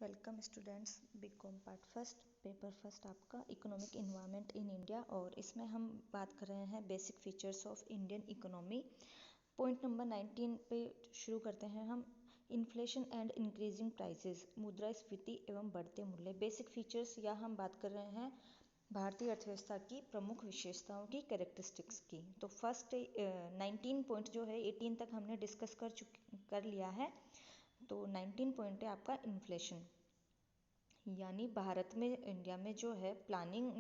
Welcome students, BCom part first paper first आपका economic environment in India. और इसमें हम बात कर रहे हैं basic features of Indian economy. Point number 19 पे शुरू करते हैं हम। इन्फ्लेशन एंड इंक्रीजिंग प्राइसेस, मुद्रास्फीति एवं बढ़ते मूल्य। बेसिक फीचर्स या हम बात कर रहे हैं भारतीय अर्थव्यवस्था की प्रमुख विशेषताओं की, कैरेक्टरिस्टिक्स की। तो फर्स्ट 19 पॉइंट जो है 18 तक हमने डिस्कस कर लिया है। तो 19 पॉइंट है आपका इन्फ्लेशन, यानी भारत में, इंडिया में जो है प्लानिंग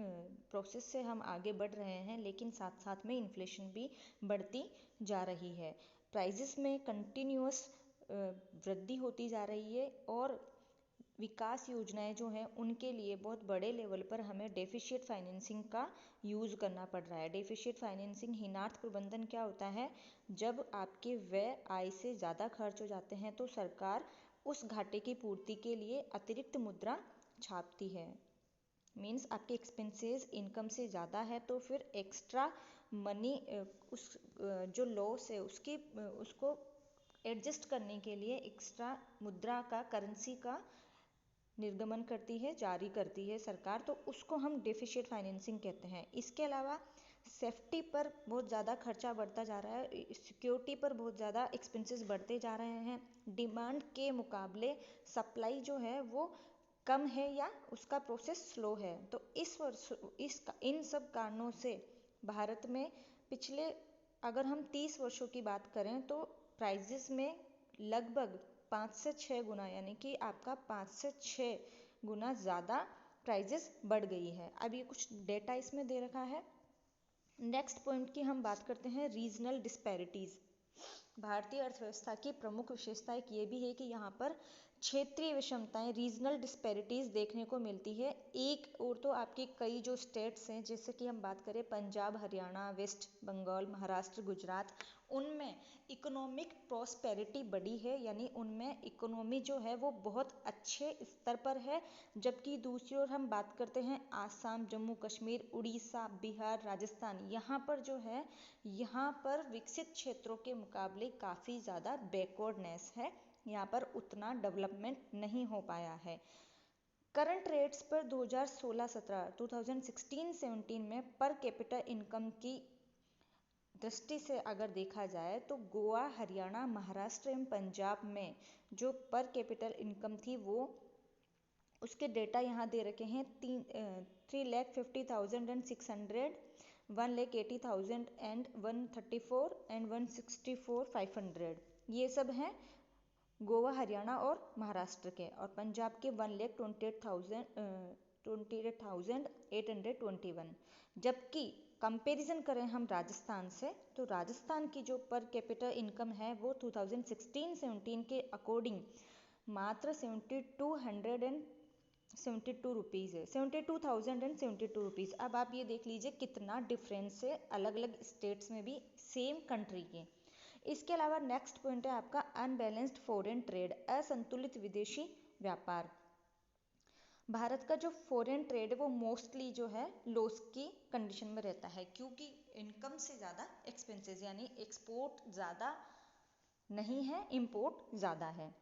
प्रोसेस से हम आगे बढ़ रहे हैं, लेकिन साथ साथ में इन्फ्लेशन भी बढ़ती जा रही है। प्राइजेस में कंटिन्यूअस वृद्धि होती जा रही है और विकास योजनाएं जो हैं उनके लिए बहुत बड़े लेवल पर हमें डेफिशिएट फाइनेंसिंग का यूज़ करना पड़ रहा है। डेफिशिएट फाइनेंसिंग, हीनार्थ प्रबंधन क्या होता है? जब आपके व्यय आय से ज़्यादा खर्च हो जाते हैं तो सरकार उस घाटे की पूर्ति के लिए अतिरिक्त मुद्रा छापती है। मीन्स आपके एक्सपेंसेस इनकम से ज़्यादा है तो फिर एक्स्ट्रा मनी उस जो लॉस है उसको एडजस्ट करने के लिए एक्स्ट्रा मुद्रा का, करेंसी का निर्गमन करती है, जारी करती है सरकार। तो उसको हम डेफिशिएट फाइनेंसिंग कहते हैं। इसके अलावा सेफ्टी पर बहुत ज़्यादा खर्चा बढ़ता जा रहा है, सिक्योरिटी पर बहुत ज़्यादा एक्सपेंसेस बढ़ते जा रहे हैं। डिमांड के मुकाबले सप्लाई जो है वो कम है या उसका प्रोसेस स्लो है। तो इन सब कारणों से भारत में पिछले, अगर हम 30 वर्षों की बात करें तो प्राइजेस में लगभग 5 से 6 गुना, यानी कि आपका 5 से 6 गुना ज़्यादा प्राइजेस बढ़ गई है। अब ये कुछ डेटा इसमें दे रखा है। नेक्स्ट पॉइंट की हम बात करते हैं, रीजनल डिस्पैरिटीज़। भारतीय अर्थव्यवस्था की प्रमुख विशेषता एक ये भी है कि यहाँ पर क्षेत्रीय विषमताएं, रीजनल डिस्पैरिटीज़ देखने को मिलती है। एक और तो आपकी कई जो स्टेट्स हैं, जैसे कि हम बात करें पंजाब, हरियाणा, वेस्ट बंगाल, महाराष्ट्र, गुजरात, उनमें इकोनॉमिक प्रॉस्पेरिटी बढ़ी है, यानी उनमें इकोनॉमी जो है वो बहुत अच्छे स्तर पर है। जबकि दूसरी ओर हम बात करते हैं आसाम, जम्मू कश्मीर, उड़ीसा, बिहार, राजस्थान, यहाँ पर जो है, यहाँ पर विकसित क्षेत्रों के मुकाबले काफ़ी ज़्यादा बैकवर्डनेस है, यहाँ पर उतना डेवलपमेंट नहीं हो पाया है। करंट रेट्स पर 2016-17, 2016-17 में पर कैपिटा इनकम की दृष्टि से अगर देखा जाए तो गोवा, हरियाणा, महाराष्ट्र एवं पंजाब में जो पर कैपिटल इनकम थी वो, उसके डेटा यहाँ दे रखे हैं। 3,50,600, 1,80,000 एंड 134 एंड 164,500, ये सब हैं गोवा, हरियाणा और महाराष्ट्र के। और पंजाब के 1,28,821। जबकि कंपैरिजन करें हम राजस्थान से, तो राजस्थान की जो पर कैपिटा इनकम है वो 2016-17 के अकॉर्डिंग मात्र 7272 रुपीज़ है, 72,072 रुपीज़। अब आप ये देख लीजिए कितना डिफरेंस है अलग अलग स्टेट्स में भी सेम कंट्री के। इसके अलावा नेक्स्ट पॉइंट है आपका अनबैलेंस्ड फॉरेन ट्रेड, असंतुलित विदेशी व्यापार। भारत का जो फॉरेन ट्रेड है वो मोस्टली जो है लॉस की कंडीशन में रहता है, क्योंकि इनकम से ज़्यादा एक्सपेंसेस, यानी एक्सपोर्ट ज़्यादा नहीं है, इंपोर्ट ज़्यादा है।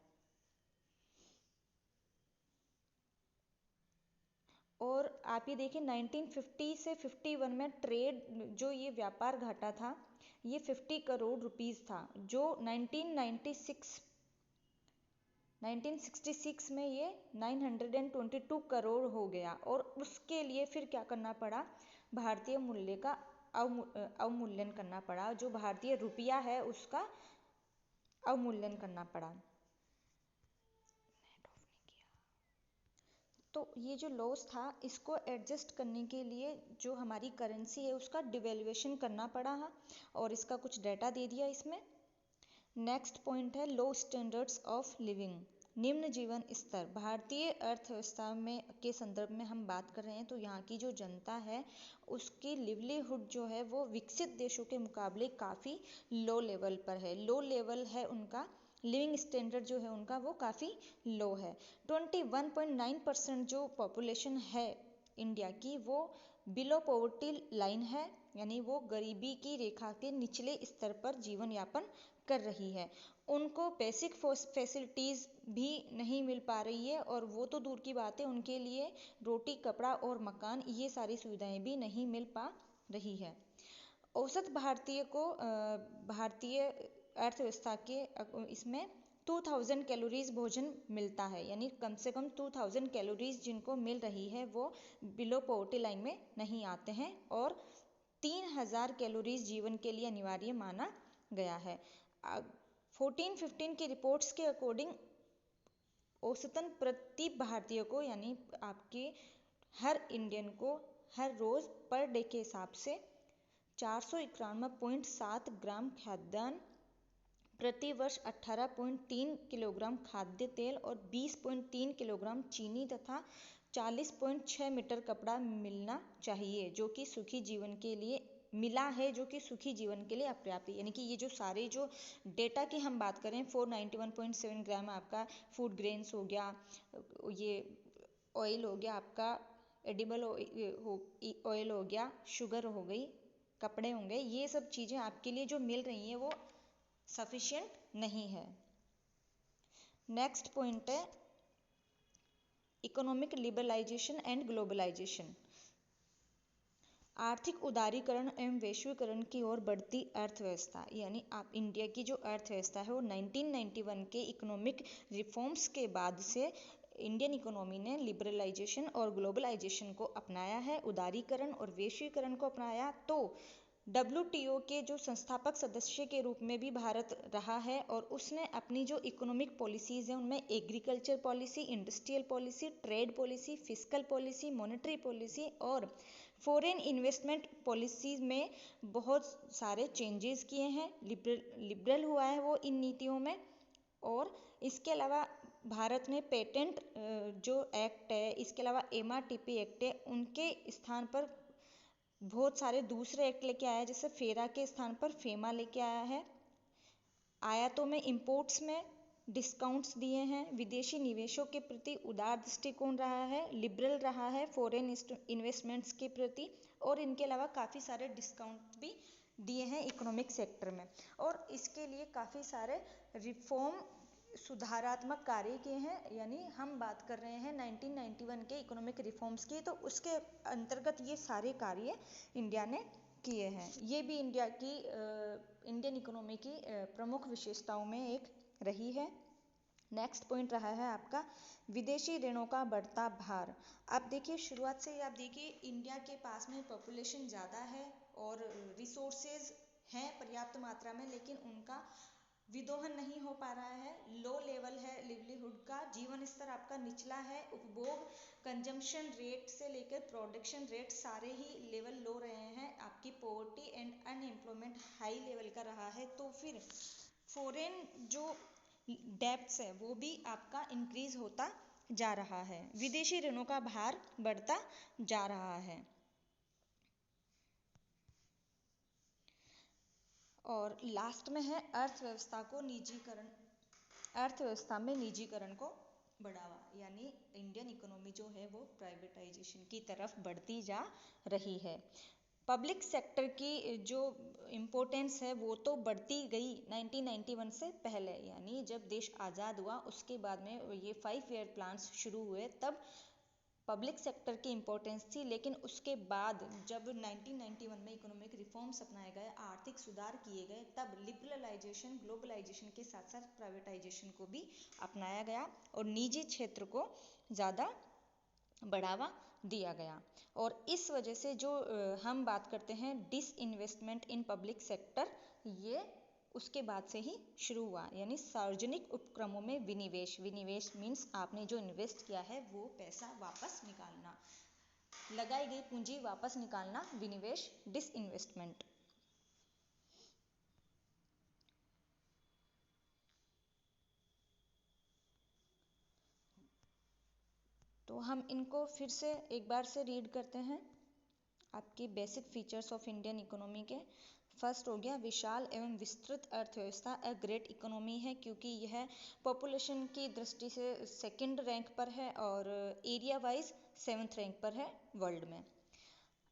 और आप ये देखिए 1950 से 51 में ट्रेड, जो ये व्यापार घाटा था, ये 50 करोड़ रुपीस था, जो 1966 में ये 922 करोड़ हो गया। और उसके लिए फिर क्या करना पड़ा, भारतीय मूल्य का अवमूल्यन करना पड़ा, जो भारतीय रुपया है उसका अवमूल्यन करना पड़ा। तो ये जो लॉस था इसको एडजस्ट करने के लिए जो हमारी करेंसी है उसका डिवेल्युएशन करना पड़ा है, और इसका कुछ डाटा दे दिया इसमें। नेक्स्ट पॉइंट है लो स्टैंडर्ड्स ऑफ लिविंग, निम्न जीवन स्तर। भारतीय अर्थव्यवस्था में के संदर्भ में हम बात कर रहे हैं तो यहाँ की जो जनता है उसकी लिवलीहुड जो है वो विकसित देशों के मुकाबले काफ़ी लो लेवल पर है। लो लेवल है उनका, लिविंग स्टैंडर्ड जो है उनका वो काफ़ी लो है। 21.9% जो पॉपुलेशन है इंडिया की वो बिलो पॉवर्टी लाइन है, यानी वो गरीबी की रेखा के निचले स्तर पर जीवन यापन कर रही है। उनको बेसिक फैसिलिटीज़ भी नहीं मिल पा रही है, और वो तो दूर की बात है, उनके लिए रोटी, कपड़ा और मकान, ये सारी सुविधाएं भी नहीं मिल पा रही है। औसत भारतीय को भारतीय अर्थव्यवस्था के इसमें 2000 कैलोरीज भोजन मिलता है, यानी कम से कम 2000 कैलोरीज जिनको मिल रही है वो बिलो पॉवर्टी लाइन में नहीं आते हैं, और 3000 कैलोरीज जीवन के लिए अनिवार्य माना गया है। 14-15 की रिपोर्ट्स के अकॉर्डिंग औसतन प्रति भारतीय को, यानी आपके हर इंडियन को हर रोज पर डे के हिसाब से 491.7 ग्राम खाद्यान्न, प्रति वर्ष 18.3 किलोग्राम खाद्य तेल और 20.3 किलोग्राम चीनी तथा 40.6 मीटर कपड़ा मिलना चाहिए, जो कि सुखी जीवन के लिए मिला है, जो कि सुखी जीवन के लिए अपर्याप्त है। यानी कि ये जो सारे जो डेटा की हम बात करें, 491.7 ग्राम आपका फूड ग्रेन्स हो गया, ये ऑयल हो गया आपका, एडिबल ऑयल हो गया, शुगर हो गई, कपड़े होंगे, ये सब चीज़ें आपके लिए जो मिल रही हैं वो सफिशिएंट नहीं है। नेक्स्ट पॉइंट है इकोनॉमिक लिबरलाइजेशन एंड ग्लोबलाइजेशन। आर्थिक उदारीकरण एवं वैश्वीकरण की ओर बढ़ती अर्थव्यवस्था, यानी आप इंडिया की जो अर्थव्यवस्था है वो 1991 के इकोनॉमिक रिफॉर्म्स के बाद से इंडियन इकोनॉमी ने लिबरलाइजेशन और ग्लोबलाइजेशन को अपनाया है, उदारीकरण और वैश्वीकरण को अपनाया। तो WTO के जो संस्थापक सदस्य के रूप में भी भारत रहा है, और उसने अपनी जो इकोनॉमिक पॉलिसीज़ हैं उनमें agriculture policy, industrial policy, trade policy, fiscal policy, monetary policy और फॉरेन इन्वेस्टमेंट पॉलिसीज में बहुत सारे चेंजेस किए हैं, लिबरल हुआ है वो इन नीतियों में। और इसके अलावा भारत ने पेटेंट जो एक्ट है, इसके अलावा MRTP एक्ट है, उनके स्थान पर बहुत सारे दूसरे एक्ट लेके आया है, जैसे फेरा के स्थान पर फेमा लेके आया है। आयातों में, इंपोर्ट्स में डिस्काउंट्स दिए हैं, विदेशी निवेशों के प्रति उदार दृष्टिकोण रहा है, लिबरल रहा है फॉरेन इन्वेस्टमेंट्स के प्रति, और इनके अलावा काफ़ी सारे डिस्काउंट भी दिए हैं इकोनॉमिक सेक्टर में। और इसके लिए काफ़ी सारे रिफॉर्म, सुधारात्मक कार्य किए हैं। यानी हम बात कर रहे हैं 1991 के इकोनॉमिक रिफॉर्म्स की, तो उसके अंतर्गत ये सारे कार्य इंडिया ने किए हैं। ये भी इंडियन इकोनॉमी की प्रमुख विशेषताओं में एक रही है। नेक्स्ट पॉइंट रहा है आपका विदेशी ऋणों का बढ़ता भार। आप देखिए, शुरुआत से ही आप देखिए, इंडिया के पास में पॉपुलेशन ज़्यादा है और रिसोर्सेज हैं पर्याप्त मात्रा में, लेकिन उनका विदोहन नहीं हो पा रहा है। लो लेवल है लिवलीहुड का, जीवन स्तर आपका निचला है, उपभोग कंजम्पशन रेट से लेकर प्रोडक्शन रेट सारे ही लेवल लो रहे हैं, आपकी poverty and unemployment high level का रहा है। तो फिर फॉरेन जो डेब्ट्स है वो भी आपका इंक्रीज होता जा रहा है, विदेशी ऋणों का भार बढ़ता जा रहा है। और लास्ट में है अर्थव्यवस्था में निजीकरण को बढ़ावा, यानी इंडियन इकोनॉमी जो है वो प्राइवेटाइजेशन की तरफ बढ़ती जा रही है। पब्लिक सेक्टर की जो इम्पोर्टेंस है वो तो बढ़ती गई 1991 से पहले, यानी जब देश आज़ाद हुआ उसके बाद में ये 5 ईयर प्लान्स शुरू हुए, तब पब्लिक सेक्टर की इम्पोर्टेंस थी। लेकिन उसके बाद जब 1991 में इकोनॉमिक रिफॉर्म्स अपनाए गए, आर्थिक सुधार किए गए, तब लिबरलाइजेशन, ग्लोबलाइजेशन के साथ साथ प्राइवेटाइजेशन को भी अपनाया गया और निजी क्षेत्र को ज़्यादा बढ़ावा दिया गया। और इस वजह से जो हम बात करते हैं डिसइन्वेस्टमेंट इन पब्लिक सेक्टर, ये उसके बाद से ही शुरू हुआ, यानी सार्वजनिक उपक्रमों में विनिवेश। विनिवेश मीन्स आपने जो इन्वेस्ट किया है वो पैसा वापस निकालना, लगाई गई पूंजी वापस निकालना, विनिवेश, डिसइन्वेस्टमेंट। तो हम इनको फिर से एक बार से रीड करते हैं, आपकी basic features of Indian economy के। फर्स्ट हो गया विशाल एवं विस्तृत अर्थव्यवस्था, अ ग्रेट इकोनॉमी है, क्योंकि यह पॉपुलेशन की दृष्टि से सेकंड रैंक पर है और एरिया वाइज 7th रैंक पर है वर्ल्ड में।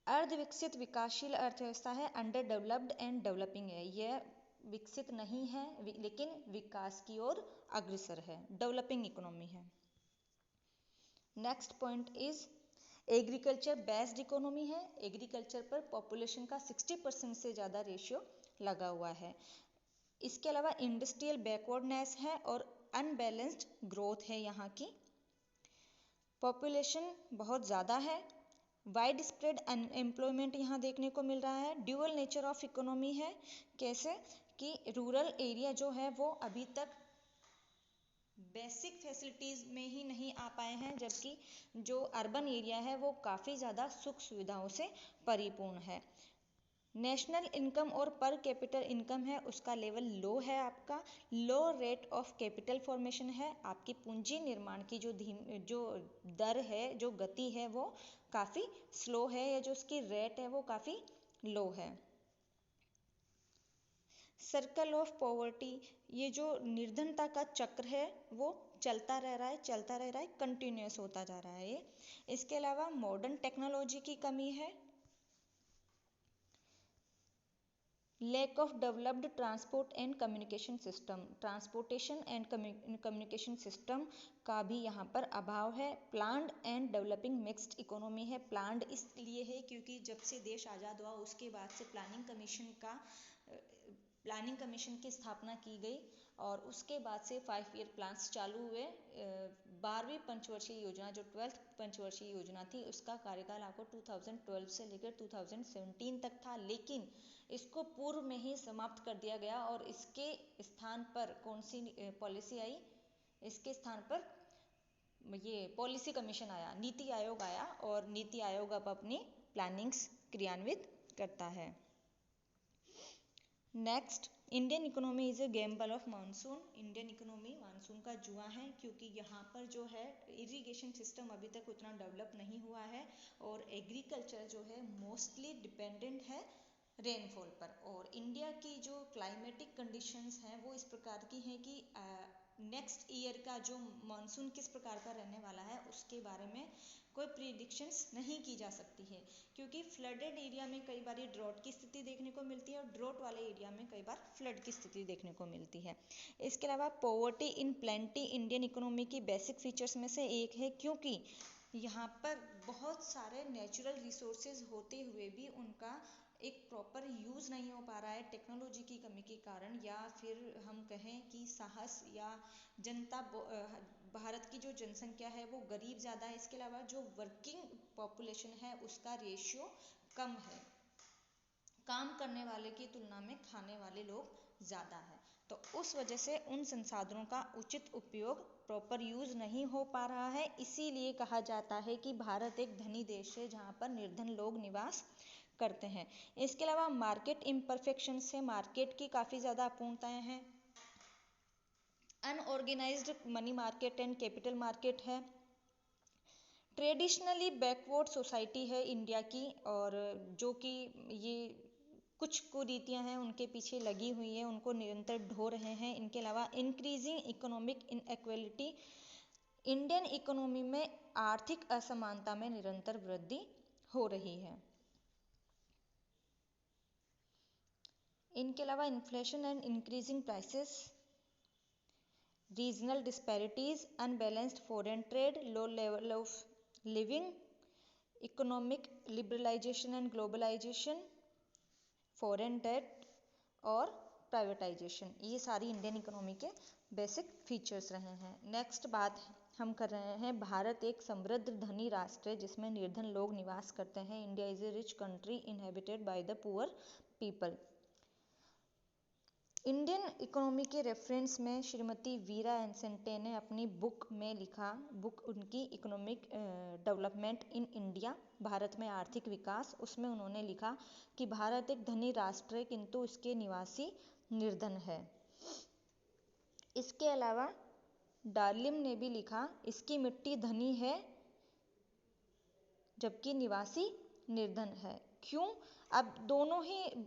अर्धविकसित विकासशील अर्थव्यवस्था है, अंडर डेवलप्ड एंड डेवलपिंग है। यह विकसित नहीं है लेकिन विकास की ओर अग्रसर है, डेवलपिंग इकोनॉमी है। Next point is agriculture based economy है। एग्रीकल्चर पर पॉपुलेशन का 60% से ज़्यादा रेशियो लगा हुआ है। इसके अलावा इंडस्ट्रियल बैकवर्डनेस है और अनबैलेंस्ड ग्रोथ है। यहाँ की पॉपुलेशन बहुत ज़्यादा है, वाइड स्प्रेड अनएम्प्लॉयमेंट यहाँ देखने को मिल रहा है। ड्यूअल नेचर ऑफ इकोनॉमी है, कैसे कि रूरल एरिया जो है वो अभी तक बेसिक फैसिलिटीज़ में ही नहीं आ पाए हैं, जबकि जो अर्बन एरिया है वो काफ़ी ज़्यादा सुख सुविधाओं से परिपूर्ण है। नेशनल इनकम और पर कैपिटल इनकम है, उसका लेवल लो है। आपका लो रेट ऑफ कैपिटल फॉर्मेशन है। आपकी पूंजी निर्माण की जो दर है, जो गति है वो काफ़ी स्लो है, या जो उसकी रेट है वो काफ़ी लो है। सर्कल ऑफ पॉवर्टी, ये जो निर्धनता का चक्र है वो चलता रह रहा है, कंटिन्यूस होता जा रहा है ये। इसके अलावा मॉडर्न टेक्नोलॉजी की कमी है। Lack of developed transport and communication system, transportation and communication system का भी यहाँ पर अभाव है। Planned and developing mixed economy है। प्लान्ड इसलिए है क्योंकि जब से देश आज़ाद हुआ उसके बाद से प्लानिंग कमीशन की स्थापना की गई और उसके बाद से 5 ईयर प्लान्स चालू हुए। 12वीं पंचवर्षीय योजना, जो 12th पंचवर्षीय योजना थी, उसका कार्यकाल आपको 2012 से लेकर 2017 तक था, लेकिन इसको पूर्व में ही समाप्त कर दिया गया और इसके स्थान पर कौन सी पॉलिसी आई? इसके स्थान पर ये पॉलिसी कमीशन आया, नीति आयोग आया, और नीति आयोग अब अपनी प्लानिंग्स क्रियान्वित करता है। Next, Indian economy is a Gamble of monsoon. Indian economy monsoon का जुआ है, क्योंकि यहाँ पर जो है इरिगेशन सिस्टम अभी तक उतना डेवलप नहीं हुआ है और एग्रीकल्चर जो है मोस्टली डिपेंडेंट है रेनफॉल पर। और इंडिया की जो क्लाइमेटिक कंडीशंस हैं वो इस प्रकार की हैं कि नेक्स्ट ईयर का जो मानसून किस प्रकार का रहने वाला है उसके बारे में कोई प्रिडिक्शंस नहीं की जा सकती है, क्योंकि फ्लडेड एरिया में कई बार ड्रॉट की स्थिति देखने को मिलती है और ड्रॉट वाले एरिया में कई बार फ्लड की स्थिति देखने को मिलती है। इसके अलावा poverty in plenty Indian economy की बेसिक फीचर्स में से एक है, क्योंकि यहाँ पर बहुत सारे नेचुरल रिसोर्सेज होते हुए भी उनका एक प्रॉपर यूज़ नहीं हो पा रहा है टेक्नोलॉजी की कमी के कारण, या फिर हम कहें कि साहस या जनता, भारत की जो जनसंख्या है वो गरीब ज़्यादा है। इसके अलावा जो वर्किंग पॉपुलेशन है उसका रेशियो कम है, काम करने वाले की तुलना में खाने वाले लोग ज़्यादा है, तो उस वजह से उन संसाधनों का उचित उपयोग, प्रॉपर यूज़ नहीं हो पा रहा है। इसीलिए कहा जाता है कि भारत एक धनी देश है जहाँ पर निर्धन लोग निवास करते हैं। इसके अलावा मार्केट इम्परफेक्शंस है, मार्केट की काफ़ी ज़्यादा अपूर्णताएं हैं। Unorganised money market and capital market है। ट्रेडिशनली बैकवर्ड सोसाइटी है इंडिया की, और जो कि ये कुछ कुरीतियां हैं उनके पीछे लगी हुई है, उनको निरंतर ढो रहे हैं। इनके अलावा increasing economic inequality, Indian economy में आर्थिक असमानता में निरंतर वृद्धि हो रही है। इनके अलावा inflation and increasing prices, regional disparities, unbalanced foreign trade, low level of living, economic liberalisation and globalisation, foreign debt और प्राइवेटाइजेशन, ये सारी इंडियन इकोनॉमी के बेसिक फीचर्स रहे हैं। नेक्स्ट बात हम कर रहे हैं, भारत एक समृद्ध धनी राष्ट्र है जिसमें निर्धन लोग निवास करते हैं। India is a rich country inhabited by the poor people. Indian economy के रेफरेंस में श्रीमती वीरा एनसेंटे ने अपनी बुक में लिखा, बुक उनकी economic development in India, Bharat में आर्थिक विकास, उसमें उन्होंने लिखा कि भारत एक धनी राष्ट्र है किंतु इसके निवासी निर्धन है। इसके अलावा डार्लिम ने भी लिखा, इसकी मिट्टी धनी है जबकि निवासी निर्धन है। क्यों? अब दोनों ही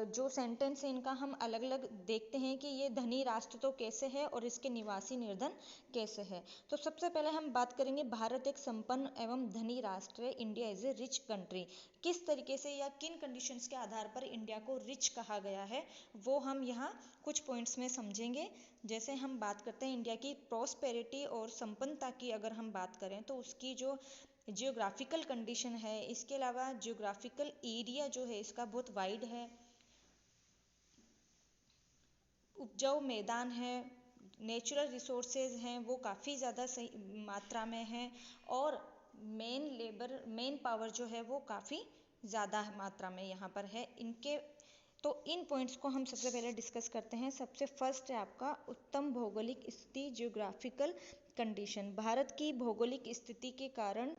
जो सेंटेंस है इनका हम अलग अलग देखते हैं कि ये धनी राष्ट्र तो कैसे है और इसके निवासी निर्धन कैसे है। तो सबसे पहले हम बात करेंगे, भारत एक संपन्न एवं धनी राष्ट्र है। India is a rich country. किस तरीके से या किन कंडीशंस के आधार पर इंडिया को रिच कहा गया है, वो हम यहाँ कुछ पॉइंट्स में समझेंगे। जैसे हम बात करते हैं इंडिया की प्रॉस्पेरिटी और संपन्नता की, अगर हम बात करें तो उसकी जो जियोग्राफिकल कंडीशन है, इसके अलावा जियोग्राफिकल एरिया जो है इसका बहुत वाइड है, उपजाऊ मैदान है, नेचुरल रिसोर्सेज हैं वो काफ़ी ज़्यादा सही मात्रा में हैं, और मेन पावर जो है वो काफ़ी ज़्यादा मात्रा में यहाँ पर है इनके। तो इन पॉइंट्स को हम सबसे पहले डिस्कस करते हैं। सबसे फर्स्ट है आपका उत्तम भौगोलिक स्थिति, जियोग्राफिकल कंडीशन। भारत की भौगोलिक स्थिति के कारण